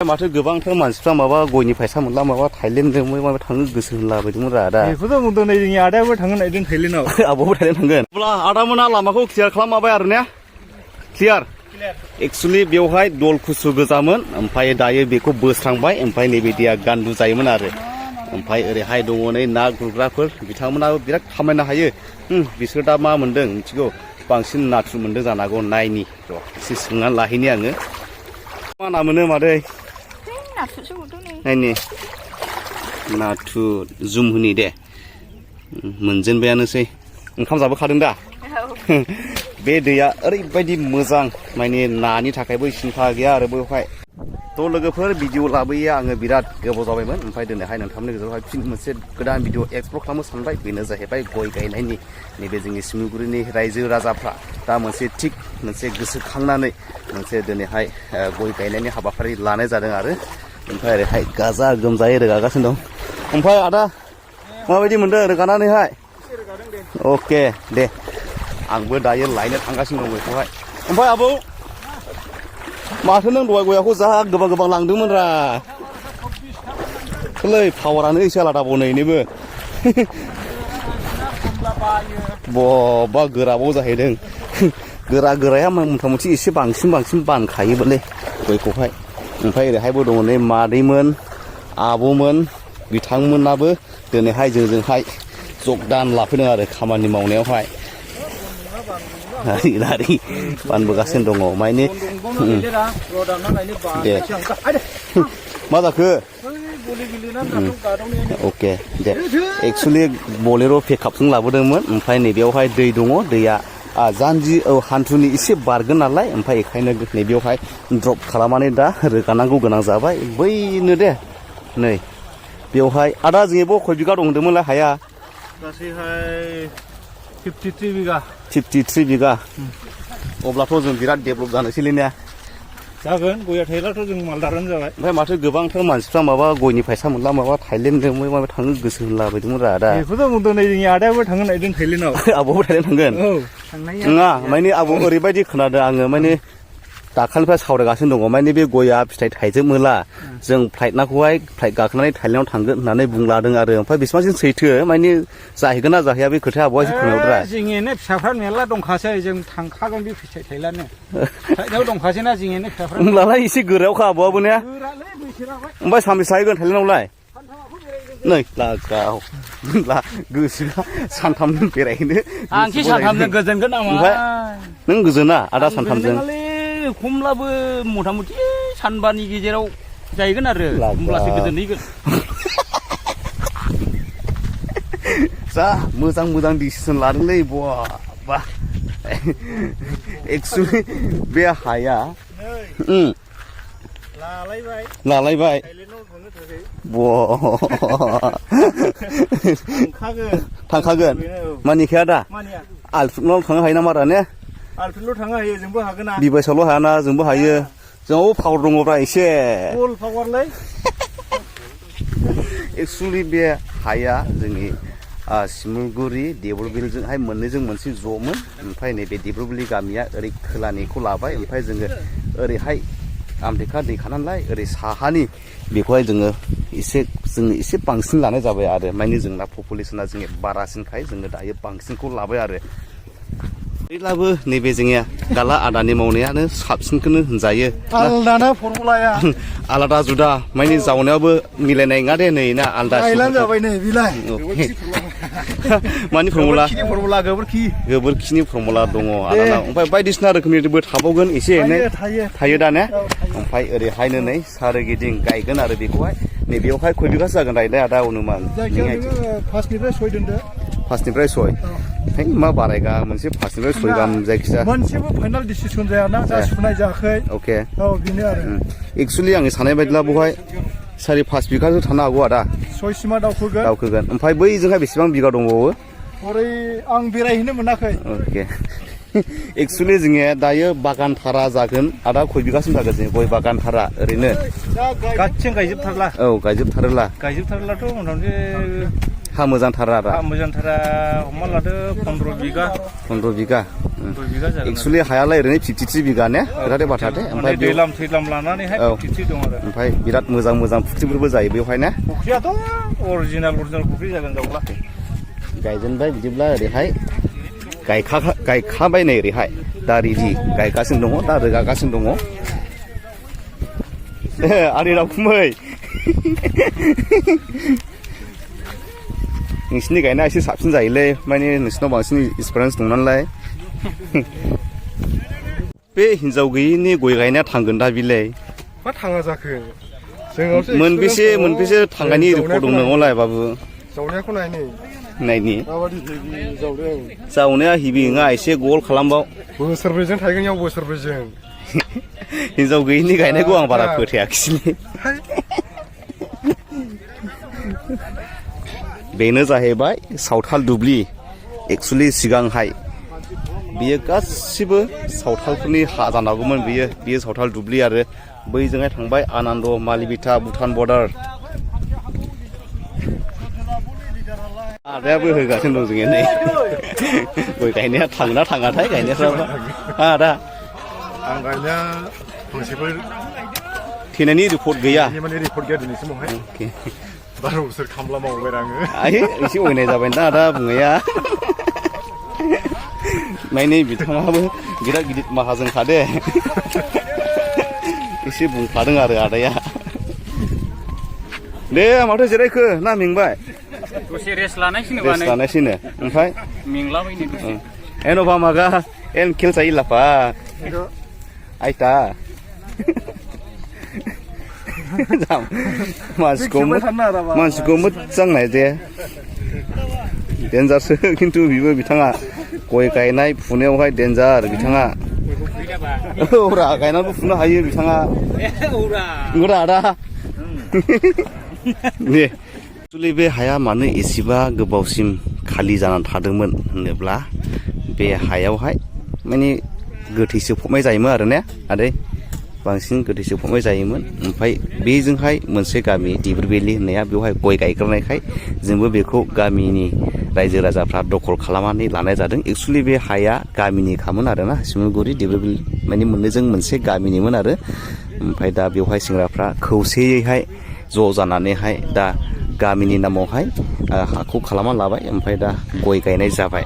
माथो गोबांथार मानसिफ्रा माबा गयनि फैसा मोनला माबा थाइलेण्डजों माबा थांनो गोसो होनलाबायदोंमोन रा दा बेखौथ' बुंदों नै जोंनि आदायाबो थांगोन नायदों थाइलेण्डआव आब'बो थाइलेण्ड थांगोन अब्ला आदामोना लामाखौ क्लियार खालामबाय आरो ने क्लियार एक्चुअली बेवहाय दल खुसु गोजामोन ओमफ्राय दायो बेखौ बोस्रांबाय ओमफ्राय नैबेदिया गान्दु जायोमोन आरो ओमफ्राय ओरैहाय दङ नै ना गुरग्राफोर बिथांमोनाबो बिराद खामायनो हायो बिसोर दा मा मोनदों मिथिगौ बांसिन नाथुर मोनदों जानांगौ नायनि र' एसे सोंनानै लाहैनि आङो मा ना मोनो मादै नायनि नाथुर जुम होनि दे मोनजेनबायानोसै ओंखाम जाबोखादों दा बे दैया ओरैबायदि मोजां माने नानि थाखायबो सिन्था गैया आरो बेवहाय थ' लोगोफोर भिडिअ लाबोयो आङो बिराद गोबाव जाबायमोन ओमफ्राय दिनैहाय नोंथांमोननि गेजेरावहाय फिन मोनसे गोदान भिडिअ एक्सप्लर खालामनो सानबाय बेनो जाहैबाय गय गायनायनि नैबे जोंनि सिमलुगुरिनि रायजो राजाफ्रा दा मोनसे थिग मोनसे गोसोखांनानै मोनसे दिनैहाय गय गायनायनि हाबाफारि लानाय जादों आरो ओमफ्राय ओरैहाय गाजा गोमजायै रोगागासिनो दं ओमफ्राय आदा माबायदि मोनदों रोगानानैहाय अके दे आंबो दायो लायनो थांगासिनो दं गयखौहाय ओमफ्राय आबौ माथो नों दहाय गयाखौ जा गोबां गोबां लांदोंमोन रा लै पावारानो एसे आलादा बनैनोबो बबा गोराबाव जाहैदों गोराया मथा मथि एसे बांसिन बानखायोबोलै गयखौहाय ओमफ्राय ओरैहायबो दङ नै मादैमोन आब'मोन बिथांमोनाबो दिनैहाय जोंजोंहाय जगदान लाफैदों आरो खामानि मावनायावहाय लारि बानबोगासिनो दङ माने दे मा जाखो अके दे एक्सुवेलि बलेर' पिकआपजों लाबोदोंमोन ओमफ्राय नैबेयावहाय दै दङ दैया जानजि हान्थुनि एसे बारगोन नालाय ओमफ्राय बेखायनो नैबेयावहाय ड्रप खालामनानै दा रोगानांगौ गोनां जाबाय बैनो दे नै बेवहाय आदा जोंबो खय बिगा दं होनदोंमोनलाय हाया गासैहाय 53 बिगा 53 बिगा अब्लाथ' जों बिराद डेभलप जानोसैलै ने जागोन गया थाइलाथ' जों मालदारानो जाबाय ओमफ्राय माथो गोबांथार मानसिफ्रा माबा गयनि फैसा मोनला माबा थाइलेण्डजों माबा थांनो गोसो होनलाबायदोंमोन रा दा बेखौथ' बुंदों नै जोंनि आदायाबो थांगोन नायदों थाइलेण्डआव आब'बो थाइलेण्ड थांगोन औ नङा माने आबौ ओरैबायदि खोनादों आङो माने दाखालिनिफ्राय सावरायगासिनो दङ माने बे गया फिथाइ थाइजोबोला जों फ्लाइट गाखोनानै थाइलेण्डआव थांगोन होननानै बुंलादों आरो ओमफ्राय बेसेबांसिम सैथो माने जाहैगोन ना जाहैया बे खोथाया आबौआ एसे फोरमायहरदोरा जोंनिनो फिसाफ्रा मेरला दंखासै जों थांखागोन बे फिथाइ थाइलानो फ्लाइटआव दंखासै ना जोंनिनो फिसाफ्रा होमब्लालाय एसे गोरायावखा आबौआबो ने ओमफ्राय सानबेसे थाहैगोन थाइलेण्डआवलाय नै लागाव गोसोआ सानथामजों बेरायहैनो आंखि सानथामजों गोजोनगोन नामा ओमफ्राय नों गोजोना आदा सानथामजों खमब्लाबो मथा मथि सानबानि गेजेराव जाहैगोन आरो होमब्लासो गोजोनहैगोन जा मोजां डिसिसन लादोंलै बा एक्चुअलि बे हाया लालायबाय थांखागोन मानिखाया दा आलफ्रुनाव थांनो हायो ना मारा ने आलफ्रुनाव थांनो हायो जोंबो हागोन ना बिबायसावल' हायाना जोंबो हायो जोंनावबो पावार दङब्रा एसे फुल पावारलै एक्चुअलि बे हाया जोंनि सिमलुगुरि देबरबिलजोंहाय मोननैजों मोनसे ज'मोन ओमफ्राय नैबे देबरबिलि गामिया ओरै खोलानिखौ लाबाय ओमफ्राय जोङो ओरैहाय आमथेखा दैखा नालाय ओरै साहानि बेखौहाय जोङो एसे बांसिन लानाय जाबाय आरो माने जोंना पपुलेसना जोंनि बारासिनखाय जोङो दायो बांसिनखौ लाबाय आरो थेवब्लाबो नैबे जोंनिया गाला आदानि मावनायानो साबसिनखौनो होनजायो आलादाना फर्मुलाया आलादा जुदा माने जावनायावबो मिलायनाय नङा दे नै ना आलादा जाबाय नै बिलाय मानि फर्मुला गोबोरखिनि फर्मुला दङ आलादा ओमफ्राय बायदिसिना रोखोमनिबो थाबावगोन एसे एनै थायो दा ने ओमफ्राय ओरैहायनो नै सारिगिदिं गायगोन आरो बेखौहाय नैबेयावहाय खय बिगासो जागोन रायलाय आदा अनुमान फार्स्टनिफ्राय 6 दोनदो फार्स्टनिफ्राय 6 मा बारायगा मोनसे फार्स्टनिफ्राय 6 गाहाम जायखिजाया मोनसेबो फाइनाल डिसिसन जायाना दा सुनाय जायाखै अके औ बेनो आरो एक्चुअलि आङो साननाय बायदिब्ला बेवहाय 4-5 बिगासो थानो हागौ आदा 6 सिमा दावखोगोन ओमफ्राय बैजोंहाय बेसेबां बिगा दंबावो ओरै आं बेरायहैनो मोनाखै अके एक्चुअलि जोङो दायो बागान थारा जागोन आदा खय बिगासिम जागोन जों गय बागान थारा ओरैनो गासिबो गायजोबथारला औ गायजोबथारलाथ' मथा हा मोजांथारा आदा हा मोजांथारा हमना लादो 15 बिगा दुइ बिगा जागोन एक्सुलि हायालाय ओरैनो 53 बिगा ने खोथाथे बाथ्राथे ओमफ्राय दैलाम थैलाम लानानैहाय 53 दं आरो ओमफ्राय बिराद मोजां मोजां फुख्रिफोरबो जायो बेवहाय ने फुख्रियाथ' अरिजिनेल फुख्रि जागोन जावब्ला गायजेनबाय बिदिब्ला ओरैहाय गायखाबाय नै ओरैहाय दा रेडि गायगासिनो दङ दा रोगागासिनो दङ आदै रावखुमै नोंसिनि गायनाया एसे साबसिन जायोलै माने नोंसिनाव बांसिन एक्सपिरियेन्स दं नालाय बे हिनजाव गैयिनि गय गायनाया थांगोन दा बिलाय मा थाङा जाखो जोंनावसो मोनबेसे थांनायनि रिपर्ट दं नोंनावलाय बाबु जावनायखौ नायनि माबादि हेभि जावदों जावनाया हेभि नङा एसे गल खालामबाव बोसोरब्रैजों थायगोन याव बोसोरब्रैजों हिनजाव गैयिनि गायनायखौ आं बारा फोथायाखिसै बेनो जाहैबाय सावथाल दुब्लि एक्सुलि सिगांहाय बियो गासिबो सावथालफोरनि हा जानांगौमोन बियो सावथाल दुब्लि आरो बैजोंहाय थांबाय आनन्द मालिबिथा भुटान बर्डार आदायाबो होगासिनो दं जोङो नै गय गायनाया थाङोना थाङाथाय गायनायफ्राबो आदा आं गायनाया फांसेफोर थैनायनि रिपर्ट गैया माने रिपर्ट गैया दिनैसिमावहाय 12 बोसोर खामला मावबाय आङो आयै एसे अयनाय जाबाय ना आदा बुंनाया माने बिथाङाबो बिराद गिदिर माहाजोनखा दे एसे बुंफादों आरो आदाया दे माथो जिरायखो ना मेंबाय दसे रेस्ट लानायसैनो ओमफ्राय मेंलाबायनो दसे एन'बा मागा एन खेल जायो लाफा आइता मानसिखौ मोजां नाय दे डेन्जारसो खिन्थु बिबो बिथाङा गय गायनाय फुनायावहाय डेन्जार बिथाङा औरा गायनानैबो फुनो हायो बिथाङा औरा आदा दे एक्सुलि बे हाया मानो एसेबा गोबावसिम खालि जानानै थादोंमोन होनोब्ला बे हायावहाय माने गोथैसो फबनाय जायोमोन आरो ने आदै बांसिन गोथैसो फबनाय जायोमोन ओमफ्राय बेजोंहाय मोनसे गामि दिब्रुबेलि होननाया बेवहाय गय गायग्रानायखाय जोंबो बेखौ गामिनि रायजो राजाफ्रा दखल खालामनानै लानाय जादों एक्सुलि बे हाया गामिनिखामोन आरोना सिमलगुरि दिब्रुबेलि माने मोननैजों मोनसे गामिनिमोन आरो ओमफ्राय दा बेवहाय सेंग्राफ्रा खौसेयैहाय ज' जानानैहाय दा गामिनि नामावहाय हाखौ खालामना लाबाय ओमफ्राय दा गय गायनाय जाबाय